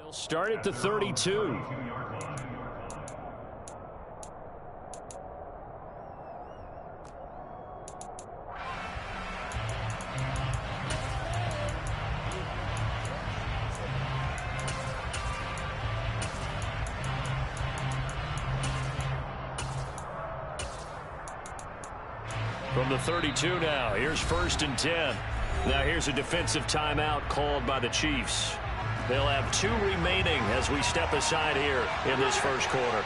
They'll start at the 32. From the 32 now, here's 1st and 10. Now here's a defensive timeout called by the Chiefs. They'll have 2 remaining as we step aside here in this first quarter.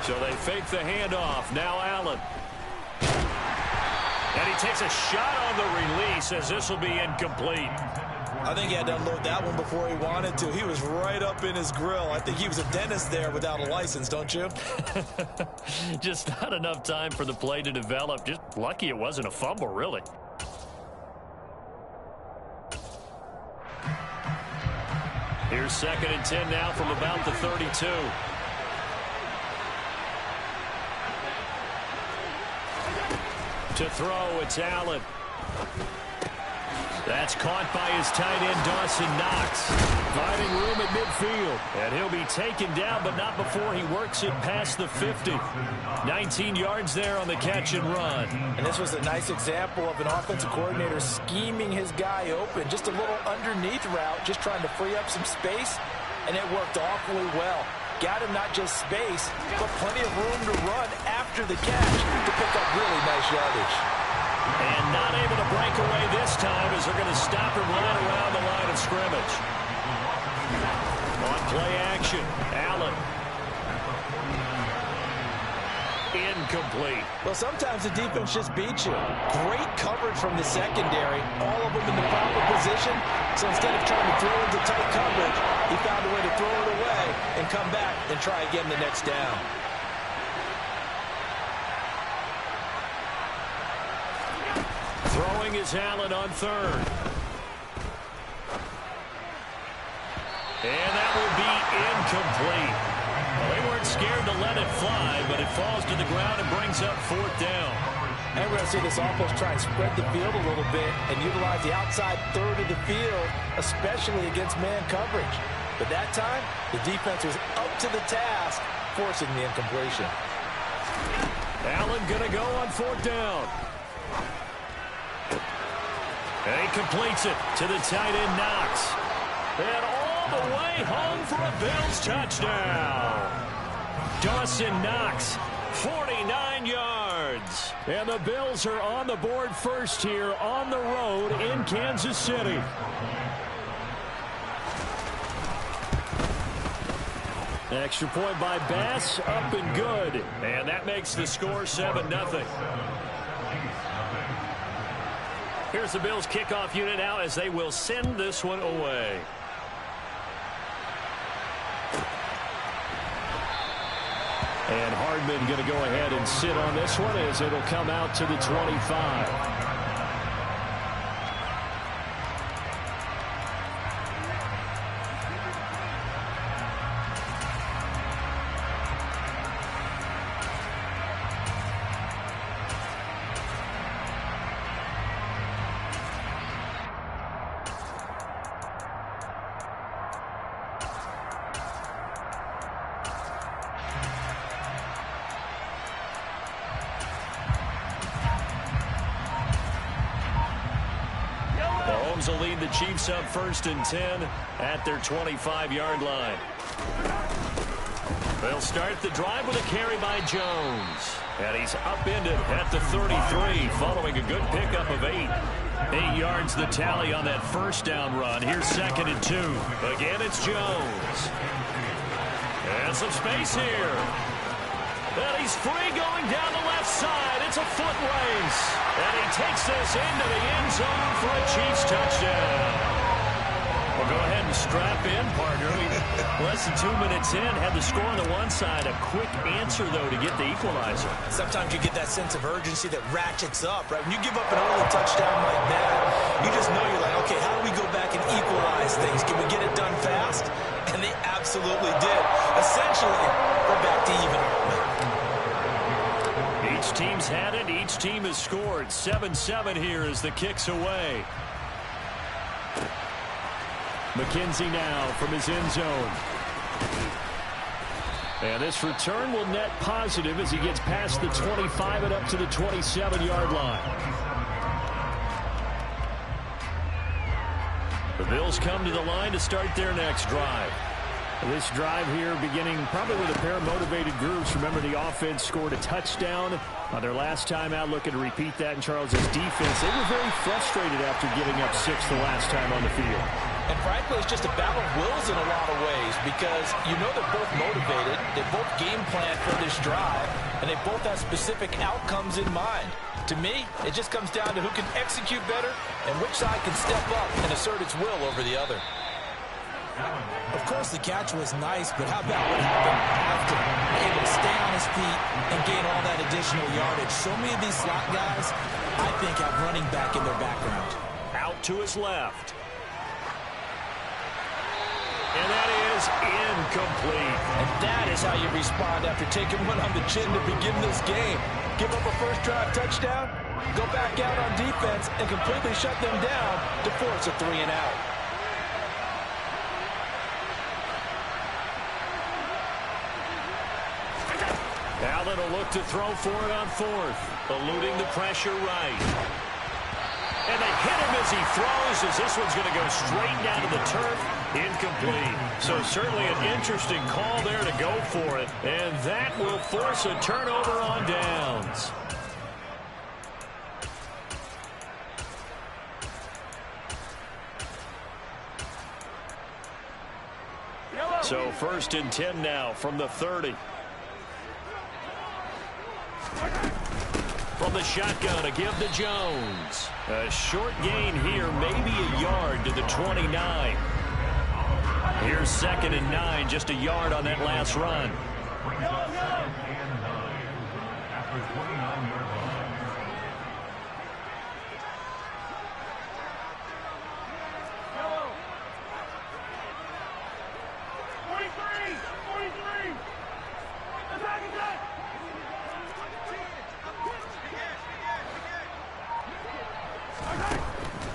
So they fake the handoff. Now Allen. And he takes a shot on the release as this will be incomplete. I think he had to unload that one before he wanted to. He was right up in his grill. I think he was a dentist there without a license, don't you? Just not enough time for the play to develop. Just lucky it wasn't a fumble, really. Here's 2nd and 10 now from about the 32. To throw, it's Allen. That's caught by his tight end, Dawson Knox. Finding room at midfield. And he'll be taken down, but not before he works it past the 50. 19 yards there on the catch and run. And this was a nice example of an offensive coordinator scheming his guy open. Just a little underneath route, just trying to free up some space, and it worked awfully well. Got him not just space, but plenty of room to run after the catch to pick up really nice yardage. And not able to break away this time as they're going to stop him right around the line of scrimmage. On play action, Allen. Incomplete. Well, sometimes the defense just beats you. Great coverage from the secondary. All of them in the proper position. So instead of trying to throw into tight coverage, he found a way to throw it away and come back and try again the next down. Throwing is Allen on 3rd. And that will be incomplete. Well, they weren't scared to let it fly, but it falls to the ground and brings up 4th down. And we're going to see this offense try and spread the field a little bit and utilize the outside third of the field, especially against man coverage. But that time, the defense was up to the task, forcing the incompletion. Allen going to go on 4th down. And he completes it to the tight end, Knox. And all the way home for a Bills touchdown. Dawson Knox, 49 yards. And the Bills are on the board first here on the road in Kansas City. Extra point by Bass, up and good. And that makes the score 7-0. Here's the Bills kickoff unit now as they will send this one away. And Hardman going to go ahead and sit on this one as it'll come out to the 25. Will lead the Chiefs up 1st and 10 at their 25-yard line. They'll start the drive with a carry by Jones. And he's upended at the 33 following a good pickup of 8. 8 yards the tally on that 1st down run. Here's 2nd and 2. Again, it's Jones. And some space here. And he's free going down the left side. It's a foot race. And he takes this into the end zone for a Chiefs touchdown. Well, go ahead and strap in, partner. Less than 2 minutes in, had the score on the one side. A quick answer, though, to get the equalizer. Sometimes you get that sense of urgency that ratchets up, right? When you give up an early touchdown like that, you just know you're like, okay, how do we go back and equalize things? Can we get it done fast? And they absolutely did. Essentially, we're back to even. Each Both teams had it. Each team has scored. 7-7 here as the kick's away. McKenzie now from his end zone. And this return will net positive as he gets past the 25 and up to the 27-yard line. The Bills come to the line to start their next drive. This drive here beginning probably with a pair of motivated groups. Remember, the offense scored a touchdown on their last time out, looking to repeat that in Charles's defense. They were very frustrated after giving up 6 the last time on the field. And frankly, it's just a battle of wills in a lot of ways because you know they're both motivated, they both game plan for this drive, and they both have specific outcomes in mind. To me, it just comes down to who can execute better and which side can step up and assert its will over the other. Of course, the catch was nice, but how about what happened after? Able to stay on his feet and gain all that additional yardage. So many of these slot guys, I think, have running back in their background. Out to his left. And that is incomplete. And that is how you respond after taking one on the chin to begin this game. Give up a first drive touchdown, go back out on defense, and completely shut them down to force a 3-and-out. Allen will look to throw for it on 4th, eluding the pressure right. And they hit him as he throws, as this one's going to go straight down to the turf. Incomplete. So certainly an interesting call there to go for it. And that will force a turnover on downs. So 1st and 10 now from the 30. From the shotgun, a give to Jones. A short gain here, maybe a yard to the 29. Here's 2nd and 9, just a yard on that last run.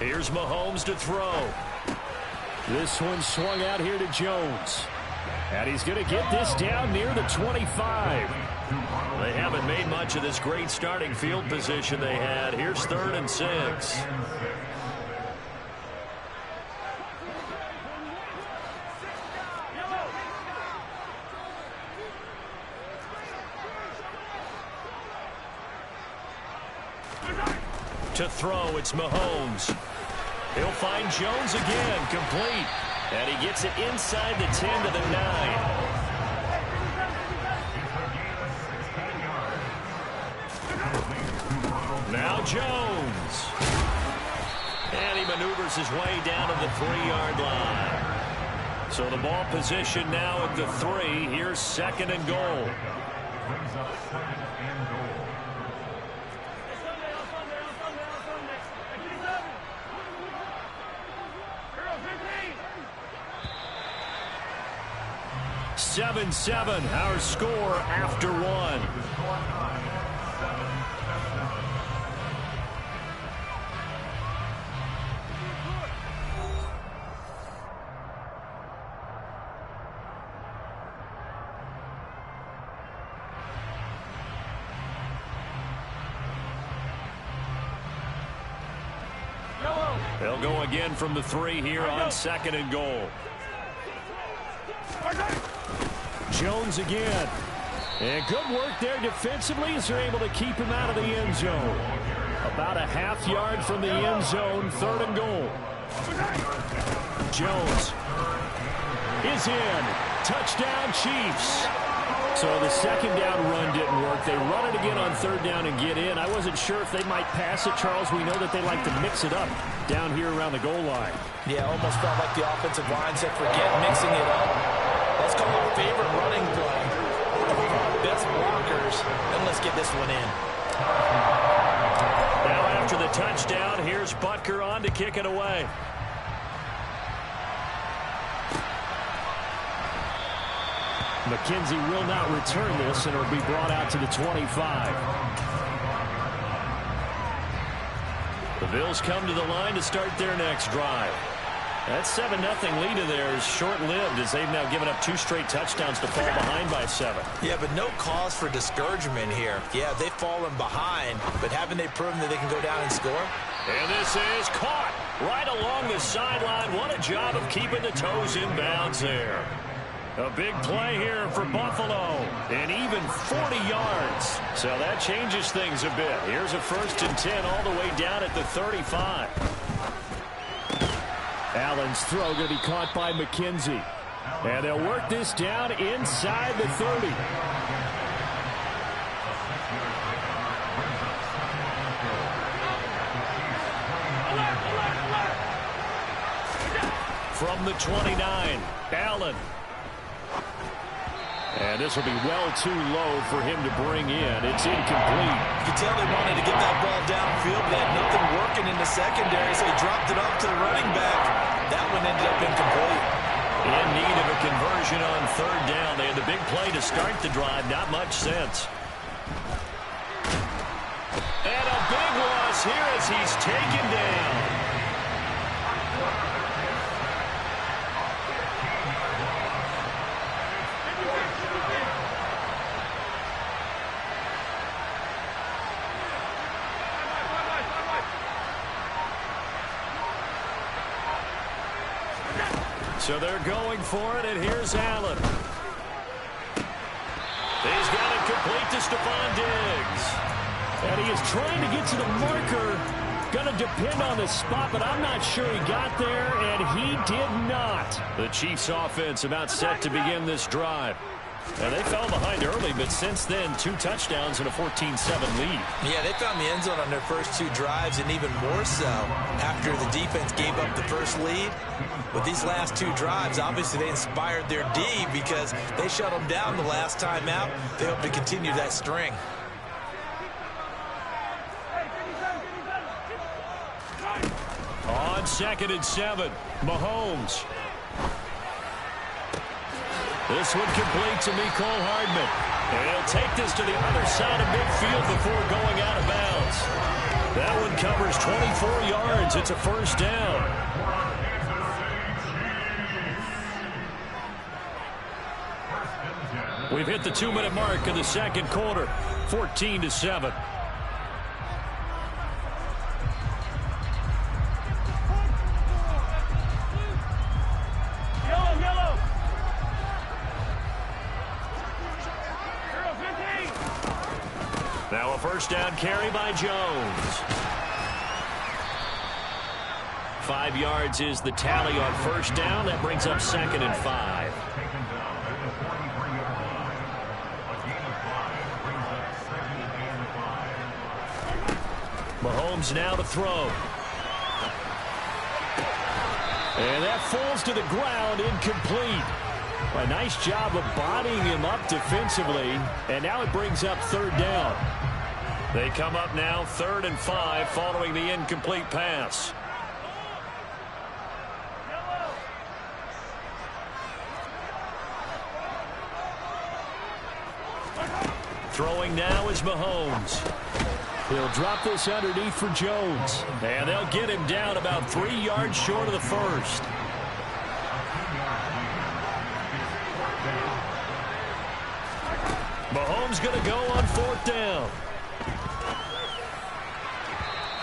Here's Mahomes to throw. This one swung out here to Jones. And he's going to get this down near the 25. They haven't made much of this great starting field position they had. Here's 3rd and 6. To throw, it's Mahomes. He'll find Jones again, complete. And he gets it inside the 10 to the 9. Now Jones. And he maneuvers his way down to the 3-yard line. So the ball position now at the 3. Here's 2nd and goal. Seven, our score after 1. They'll go again from the 3 here on 2nd and goal. Jones again. And good work there defensively as they're able to keep him out of the end zone. About a half yard from the end zone, 3rd and goal. Jones is in. Touchdown, Chiefs. So the 2nd down run didn't work. They run it again on 3rd down and get in. I wasn't sure if they might pass it, Charles. We know that they like to mix it up down here around the goal line. Yeah, almost felt like the offensive line said, forget mixing it up. Let's call our favorite running play. Our best blockers, and let's get this one in. Now after the touchdown, here's Butker on to kick it away. McKenzie will not return this, and it'll be brought out to the 25. The Bills come to the line to start their next drive. That 7-0 lead of theirs short-lived as they've now given up 2 straight touchdowns to fall behind by 7. Yeah, but no cause for discouragement here. Yeah, they've fallen behind, but haven't they proven that they can go down and score? And this is caught right along the sideline. What a job of keeping the toes in bounds there. A big play here for Buffalo, and even 40 yards. So that changes things a bit. Here's a 1st and 10 all the way down at the 35. Allen's throw going to be caught by McKenzie. And they'll work this down inside the 30. From the 29, Allen. And this will be well too low for him to bring in. It's incomplete. You can tell they wanted to get that ball downfield, but they had nothing working in the secondary, so he dropped it off to the running back. That one ended up incomplete. In need of a conversion on 3rd down. They had the big play to start the drive. Not much sense. And a big loss here as he's taken down. So they're going for it, and here's Allen. He's got it complete to Stephon Diggs. And he is trying to get to the marker. Going to depend on the spot, but I'm not sure he got there, and he did not. The Chiefs' offense about set to begin this drive. And they fell behind early, but since then, 2 touchdowns and a 14-7 lead. Yeah, they found the end zone on their first 2 drives, and even more so after the defense gave up the first lead. With these last 2 drives, obviously they inspired their D because they shut them down the last time out. They hope to continue that string. On 2nd and 7, Mahomes. This one complete to Mecole Hardman. And he'll take this to the other side of midfield before going out of bounds. That one covers 24 yards. It's a 1st down. We've hit the 2-minute mark of the 2nd quarter. 14-7. Now a 1st down carry by Jones. 5 yards is the tally on 1st down. That brings up 2nd and 5. Mahomes now to throw. And that falls to the ground, incomplete. A nice job of bodying him up defensively, and now it brings up 3rd down. They come up now 3rd and 5 following the incomplete pass. Throwing now is Mahomes. He'll drop this underneath for Jones. And they'll get him down about 3 yards short of the 1st. Mahomes going to go on 4th down.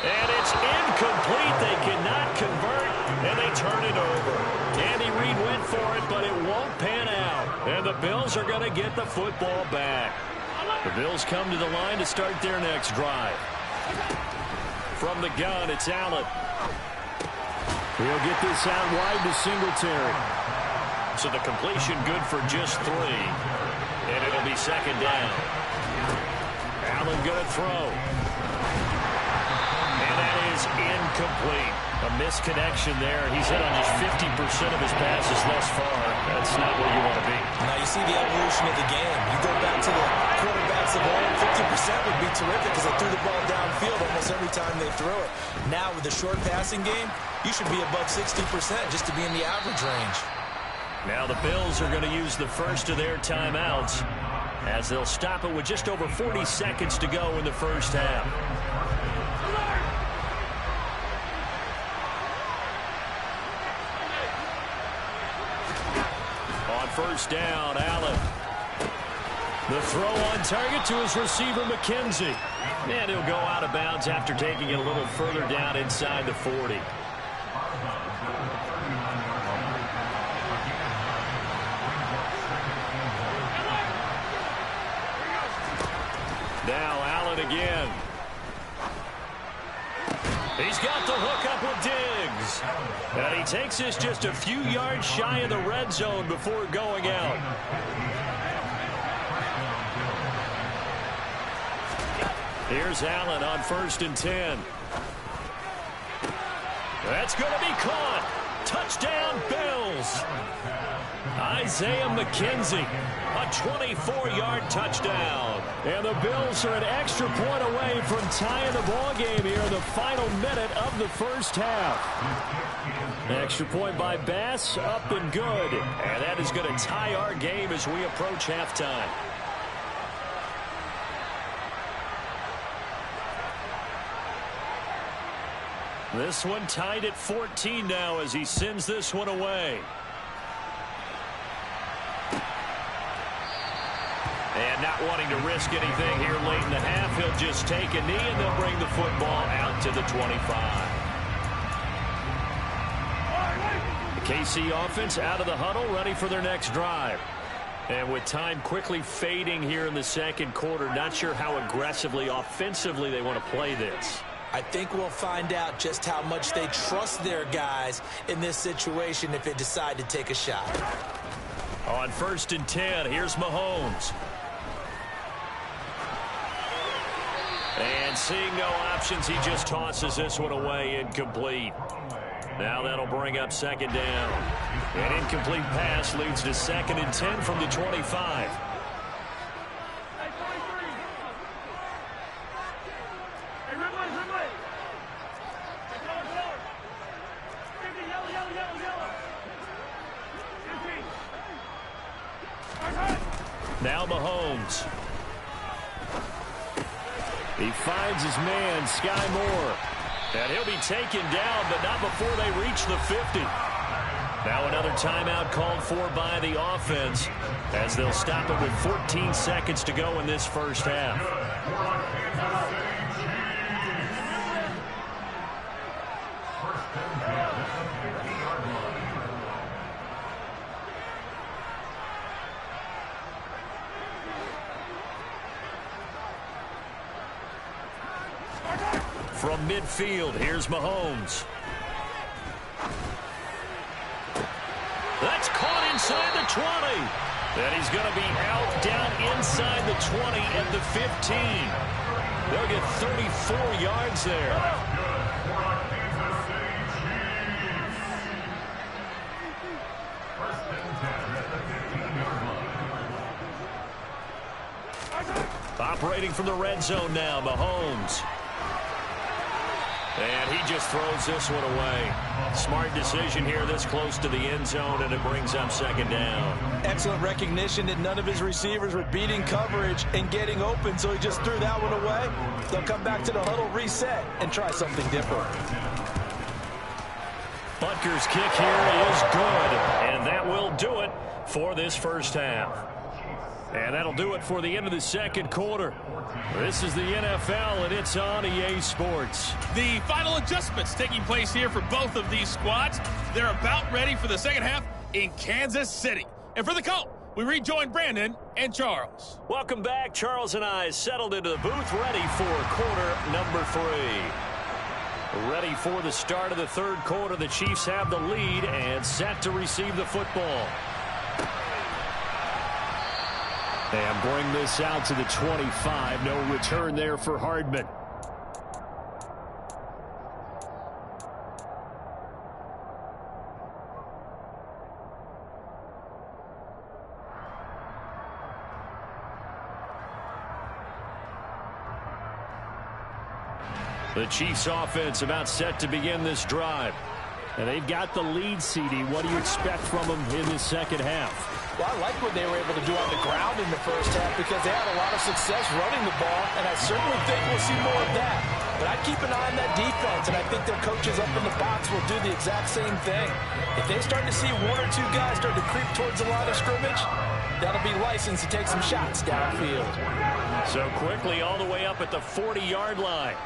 And it's incomplete. They cannot convert, and they turn it over. Andy Reid went for it, but it won't pan out. And the Bills are going to get the football back. The Bills come to the line to start their next drive. From the gun, it's Allen. He'll get this out wide to Singletary. So the completion good for just 3. And it'll be 2nd down. Allen going to throw. And that is incomplete. A misconnection there. He's hit on just 50% of his passes thus far. That's not where you want to be. Now you see the evolution of the game. You go back to the quarterbacks of old, 50% would be terrific because they threw the ball downfield almost every time they threw it. Now with the short passing game, you should be above 60% just to be in the average range. Now the Bills are going to use the first of their timeouts as they'll stop it with just over 40 seconds to go in the 1st half. first down. Allen. The throw on target to his receiver, McKenzie. And he'll go out of bounds after taking it a little further down inside the 40. Now Allen again. He's got the hook up with Diggs. And he takes this just a few yards shy of the red zone before going out. Here's Allen on 1st and 10. That's going to be caught. Touchdown, Bills. Isaiah McKenzie, a 24-yard touchdown. And the Bills are an extra point away from tying the ball game here in the final minute of the first half. Extra point by Bass, up and good. And that is going to tie our game as we approach halftime. This one tied at 14 now as he sends this one away. And not wanting to risk anything here late in the half, he'll just take a knee and they'll bring the football out to the 25. The KC offense out of the huddle, ready for their next drive. And with time quickly fading here in the second quarter, not sure how aggressively, offensively they want to play this. I think we'll find out just how much they trust their guys in this situation if they decide to take a shot. On 1st and 10, here's Mahomes. And seeing no options, he just tosses this one away, incomplete. Now that'll bring up 2nd down. An incomplete pass leads to 2nd and 10 from the 25. Now Mahomes. He finds his man, xi-Murk. And he'll be taken down, but not before they reach the 50. Now another timeout called for by the offense as they'll stop it with 14 seconds to go in this first half. From midfield, here's Mahomes. That's caught inside the 20. And he's going to be out down inside the 20 at the 15. They'll get 34 yards there. Operating from the red zone now, Mahomes. And he just throws this one away. Smart decision here this close to the end zone, and it brings up 2nd down. Excellent recognition that none of his receivers were beating coverage and getting open, so he just threw that one away. They'll come back to the huddle, reset, and try something different. Butker's kick here is good, and that will do it for this first half. And that'll do it for the end of the second quarter. This is the NFL, and it's on EA Sports. The final adjustments taking place here for both of these squads. They're about ready for the second half in Kansas City. And for the call, we rejoin Brandon and Charles. Welcome back. Charles and I settled into the booth, ready for quarter number 3. Ready for the start of the third quarter. The Chiefs have the lead and set to receive the football. And bring this out to the 25. No return there for Hardman. The Chiefs offense about set to begin this drive. And they've got the lead, CD. What do you expect from them in this second half? Well, I like what they were able to do on the ground in the first half because they had a lot of success running the ball, and I certainly think we'll see more of that. But I'd keep an eye on that defense, and I think their coaches up in the box will do the exact same thing. If they start to see one or two guys start to creep towards the line of scrimmage, that'll be licensed to take some shots downfield. So quickly all the way up at the 40-yard line.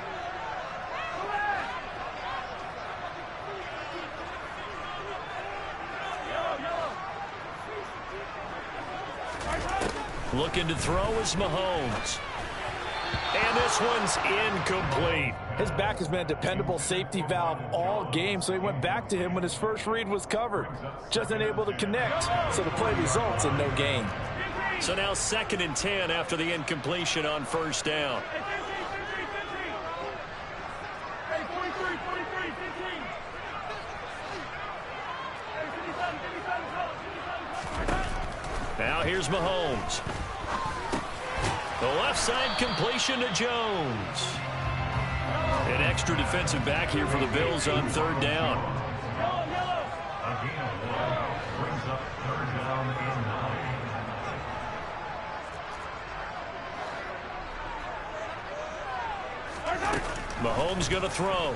Looking to throw is Mahomes. And this one's incomplete. His back has been a dependable safety valve all game, so he went back to him when his first read was covered. Just unable to connect, so the play results in no gain. So now 2nd and 10 after the incompletion on first down. Now here's Mahomes. The left side completion to Jones. An extra defensive back here for the Bills on 3rd down. Mahomes going to throw.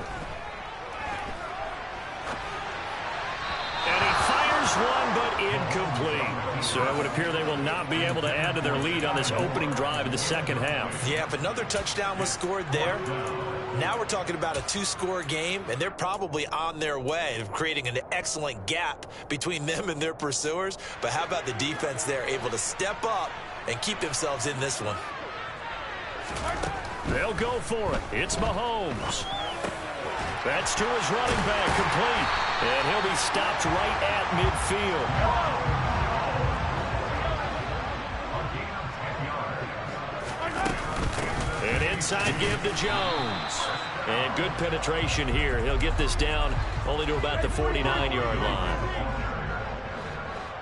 And he fires one, but incomplete. So it would appear they will not be able to add to their lead on this opening drive of the second half. Yeah, if another touchdown was scored there, now we're talking about a 2-score game, and they're probably on their way of creating an excellent gap between them and their pursuers. But how about the defense there, able to step up and keep themselves in this one? They'll go for it. It's Mahomes. That's to his running back, complete. And he'll be stopped right at midfield. An inside give to Jones. And good penetration here. He'll get this down only to about the 49-yard line.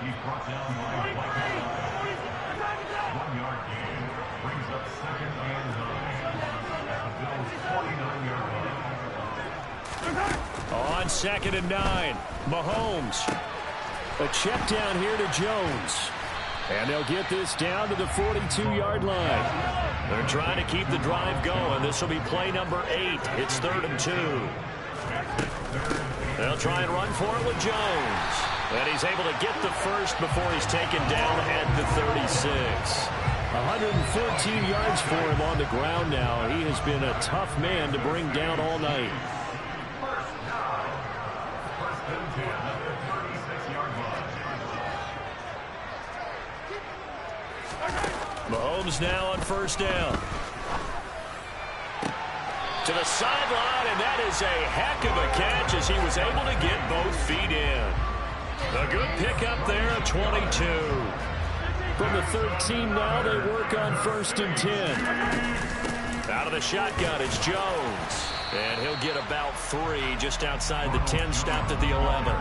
He's brought down by 1-yard gain. Brings up 2nd and 9 at the Bills' 49-yard line. On 2nd and 9, Mahomes. A check down here to Jones. And they'll get this down to the 42-yard line. They're trying to keep the drive going. This will be play number 8. It's 3rd and 2. They'll try and run for it with Jones. And he's able to get the first before he's taken down at the 36. 114 yards for him on the ground now. He has been a tough man to bring down all night. Mahomes now on first down. To the sideline, and that is a heck of a catch as he was able to get both feet in. A good pickup there at 22. From the 13 now, they work on 1st and 10. Out of the shotgun is Jones. And he'll get about 3 just outside the 10, stopped at the 11.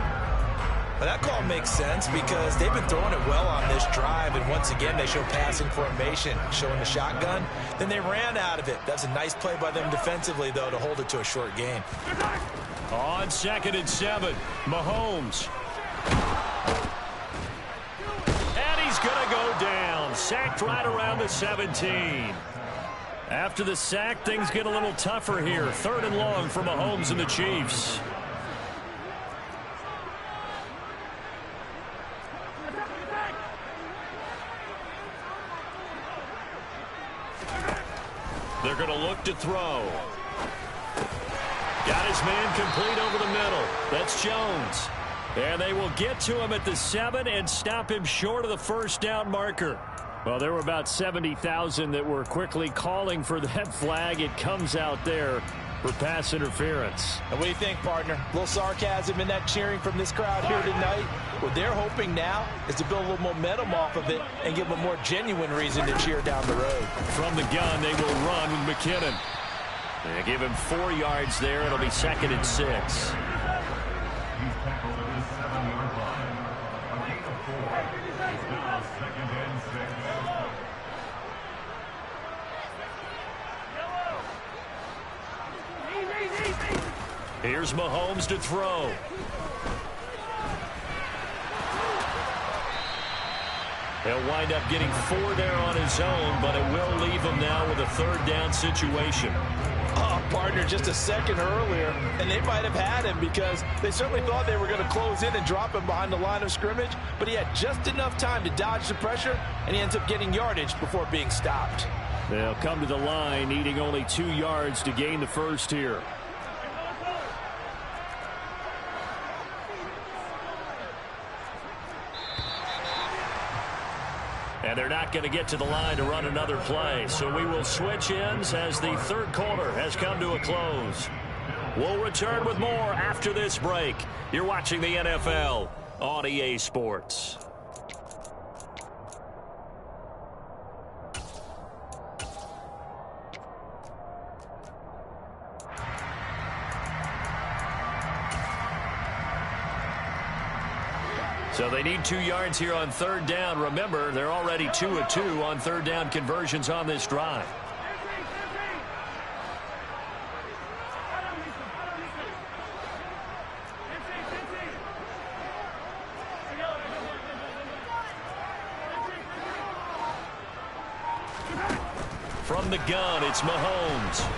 Well, that call makes sense because they've been throwing it well on this drive, and once again they show passing formation, showing the shotgun. Then they ran out of it. That's a nice play by them defensively, though, to hold it to a short gain. On 2nd and 7, Mahomes. And he's going to go down. Sacked right around the 17. After the sack, things get a little tougher here. 3rd and long for Mahomes and the Chiefs. They're going to look to throw. Got his man complete over the middle. That's Jones. And they will get to him at the 7 and stop him short of the first down marker. Well, there were about 70,000 that were quickly calling for that flag. It comes out there for pass interference. And what do you think, partner? A little sarcasm in that cheering from this crowd here tonight. What they're hoping now is to build a little momentum off of it and give them a more genuine reason to cheer down the road. From the gun, they will run with McKinnon. They give him 4 yards there. It'll be 2nd and 6. He's tackled at the 7-yard line. A gain of 4. It's now 2nd and 6. Here's Mahomes to throw. He'll wind up getting 4 there on his own, but it will leave him now with a 3rd down situation. Oh, partner, just a second earlier, and they might have had him because they certainly thought they were going to close in and drop him behind the line of scrimmage, but he had just enough time to dodge the pressure, and he ends up getting yardage before being stopped. They'll come to the line, needing only 2 yards to gain the first here. And they're not going to get to the line to run another play. So we will switch ends as the 3rd quarter has come to a close. We'll return with more after this break. You're watching the NFL on EA Sports. So they need 2 yards here on 3rd down. Remember, they're already 2 of 2 on 3rd down conversions on this drive. From the gun, it's Mahomes.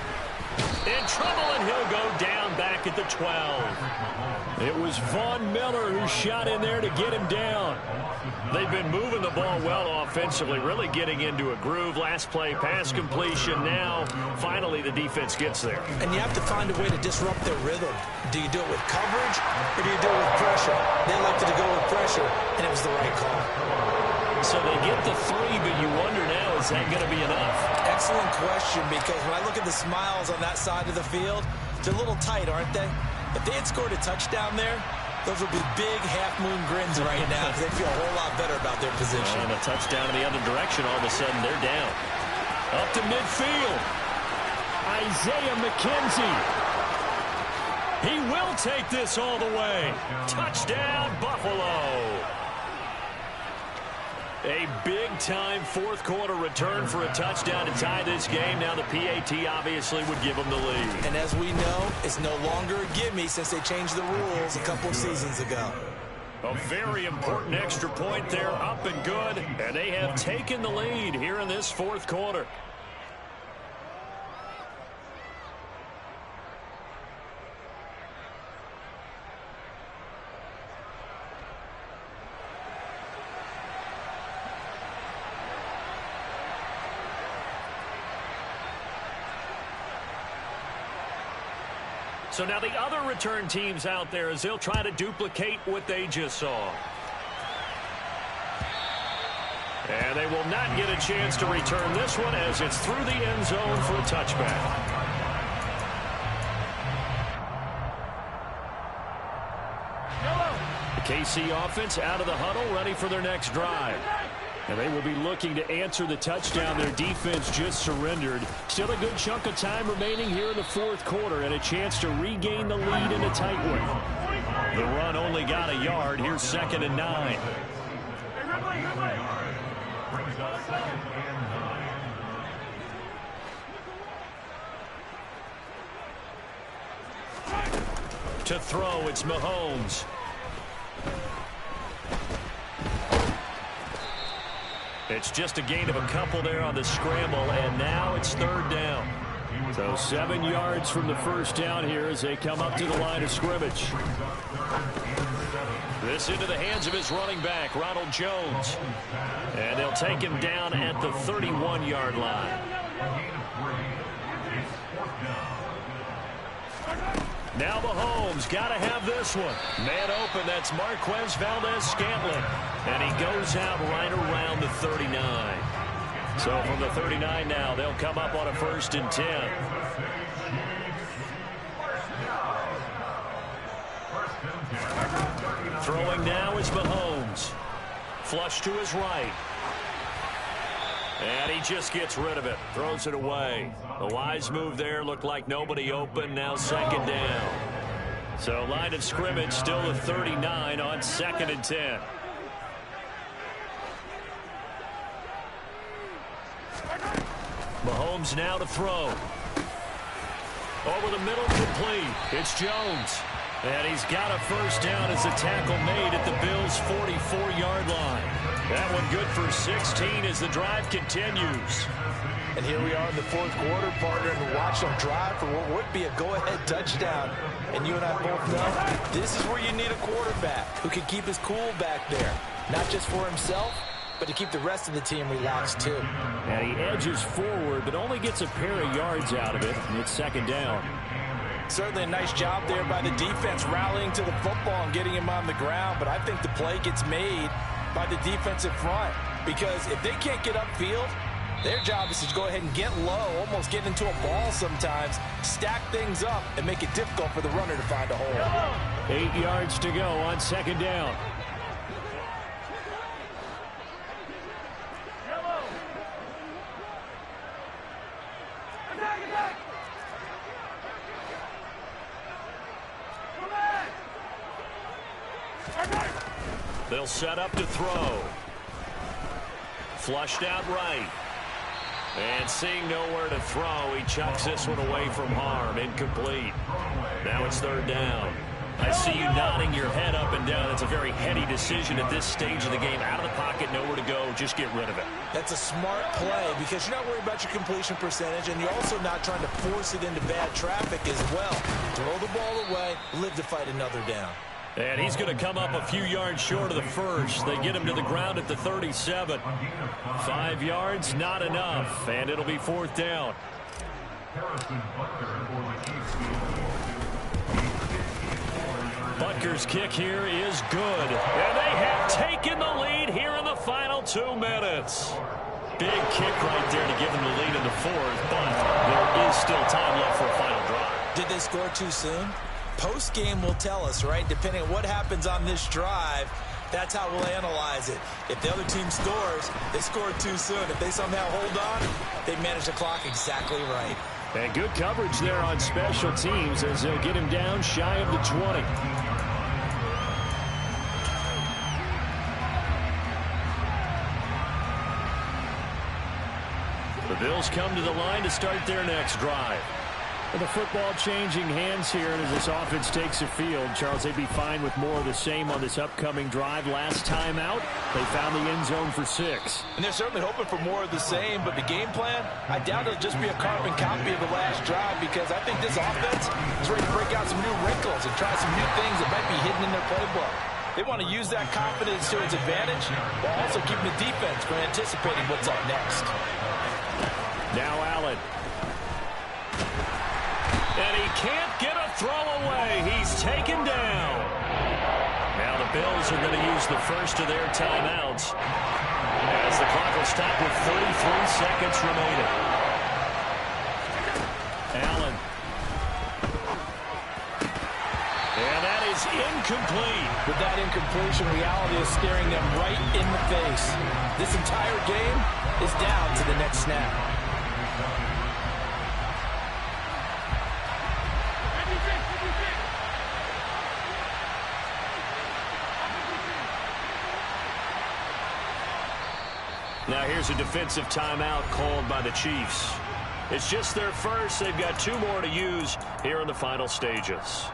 In trouble, and he'll go down back at the 12. It was Von Miller who shot in there to get him down. They've been moving the ball well offensively, really getting into a groove. Last play, pass completion. Now, finally, the defense gets there. And you have to find a way to disrupt their rhythm. Do you do it with coverage, or do you do it with pressure? They elected to go with pressure, and it was the right call. So they get the 3, but you wonder now, is that going to be enough? Excellent question, because when I look at the smiles on that side of the field, they're a little tight, aren't they? If they had scored a touchdown there, those would be big half-moon grins right now because they feel a whole lot better about their position. And a touchdown in the other direction, all of a sudden they're down. Up to midfield. Isaiah McKenzie. He will take this all the way. Touchdown, Buffalo. A big-time 4th quarter return for a touchdown to tie this game. Now the PAT obviously would give them the lead. And as we know, it's no longer a gimme since they changed the rules a couple of seasons ago. A very important extra point there, up and good. And they have taken the lead here in this 4th quarter. So now the other return teams out there as they'll try to duplicate what they just saw. And they will not get a chance to return this one as it's through the end zone for a touchback. The KC offense out of the huddle, ready for their next drive. And they will be looking to answer the touchdown their defense just surrendered. Still a good chunk of time remaining here in the 4th quarter and a chance to regain the lead in a tight one. The run only got a yard. Here's 2nd and 9. To throw, it's Mahomes. It's just a gain of a couple there on the scramble, and now it's 3rd down. So 7 yards from the first down here as they come up to the line of scrimmage. This into the hands of his running back, Ronald Jones. And they'll take him down at the 31-yard line. Now Mahomes, got to have this one. Man open, that's Marquez Valdez-Scantling. And he goes out right around the 39. So from the 39 now, they'll come up on a 1st and 10. Throwing now is Mahomes. Flush to his right. And he just gets rid of it. Throws it away. A wise move there. Looked like nobody open. Now 2nd down. So line of scrimmage still at 39 on 2nd and 10. Mahomes now to throw. Over the middle, complete. It's Jones. And he's got a 1st down as a tackle made at the Bills' 44-yard line. That one good for 16 as the drive continues. And here we are in the fourth quarter, partner, and watch them drive for what would be a go-ahead touchdown. And you and I both know this is where you need a quarterback who can keep his cool back there. Not just for himself, but to keep the rest of the team relaxed too. And he edges forward, but only gets a pair of yards out of it, and it's second down. Certainly a nice job there by the defense rallying to the football and getting him on the ground, but I think the play gets made by the defensive front, because if they can't get upfield, their job is to go ahead and get low, almost get into a ball sometimes, stack things up, and make it difficult for the runner to find a hole. 8 yards to go on second down. They'll set up to throw. Flushed out right. And seeing nowhere to throw, he chucks this one away from harm. Incomplete. Now it's third down. I see you nodding your head up and down. That's a very heady decision at this stage of the game. Out of the pocket, nowhere to go. Just get rid of it. That's a smart play because you're not worried about your completion percentage, and you're also not trying to force it into bad traffic as well. Throw the ball away, live to fight another down. And he's going to come up a few yards short of the first. They get him to the ground at the 37. 5 yards, not enough, and it'll be fourth down. Butker's kick here is good. And they have taken the lead here in the final 2 minutes. Big kick right there to give them the lead in the fourth, but there is still time left for a final drive. Did they score too soon? Post-game will tell us, right? Depending on what happens on this drive, that's how we'll analyze it. If the other team scores, they scored too soon. If they somehow hold on, they manage the clock exactly right. And good coverage there on special teams as they'll get him down shy of the 20. The Bills come to the line to start their next drive. With the football changing hands here as this offense takes the field, Charles, they'd be fine with more of the same on this upcoming drive. Last time out, they found the end zone for 6. And they're certainly hoping for more of the same, but the game plan, I doubt it'll just be a carbon copy of the last drive, because I think this offense is ready to break out some new wrinkles and try some new things that might be hidden in their playbook. They want to use that confidence to its advantage while also keeping the defense from anticipating what's up next. Now Allen. And he can't get a throw away. He's taken down. Now the Bills are going to use the first of their timeouts as the clock will stop with 33 seconds remaining. Allen. And that is incomplete. With that incompletion, reality is staring them right in the face. This entire game is down to the next snap. Now here's a defensive timeout called by the Chiefs. It's just their first. They've got 2 more to use here in the final stages.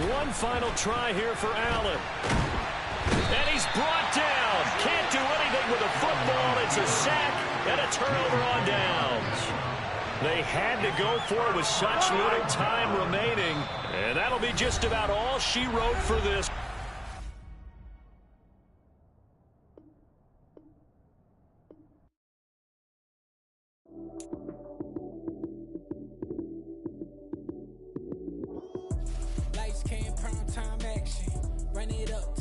One final try here for Allen. And he's brought down. Can't do anything with a football. It's a sack and a turnover on downs. They had to go for it with such little time remaining. And that'll be just about all she wrote for this. Lights, cam, prime time action. Run it up.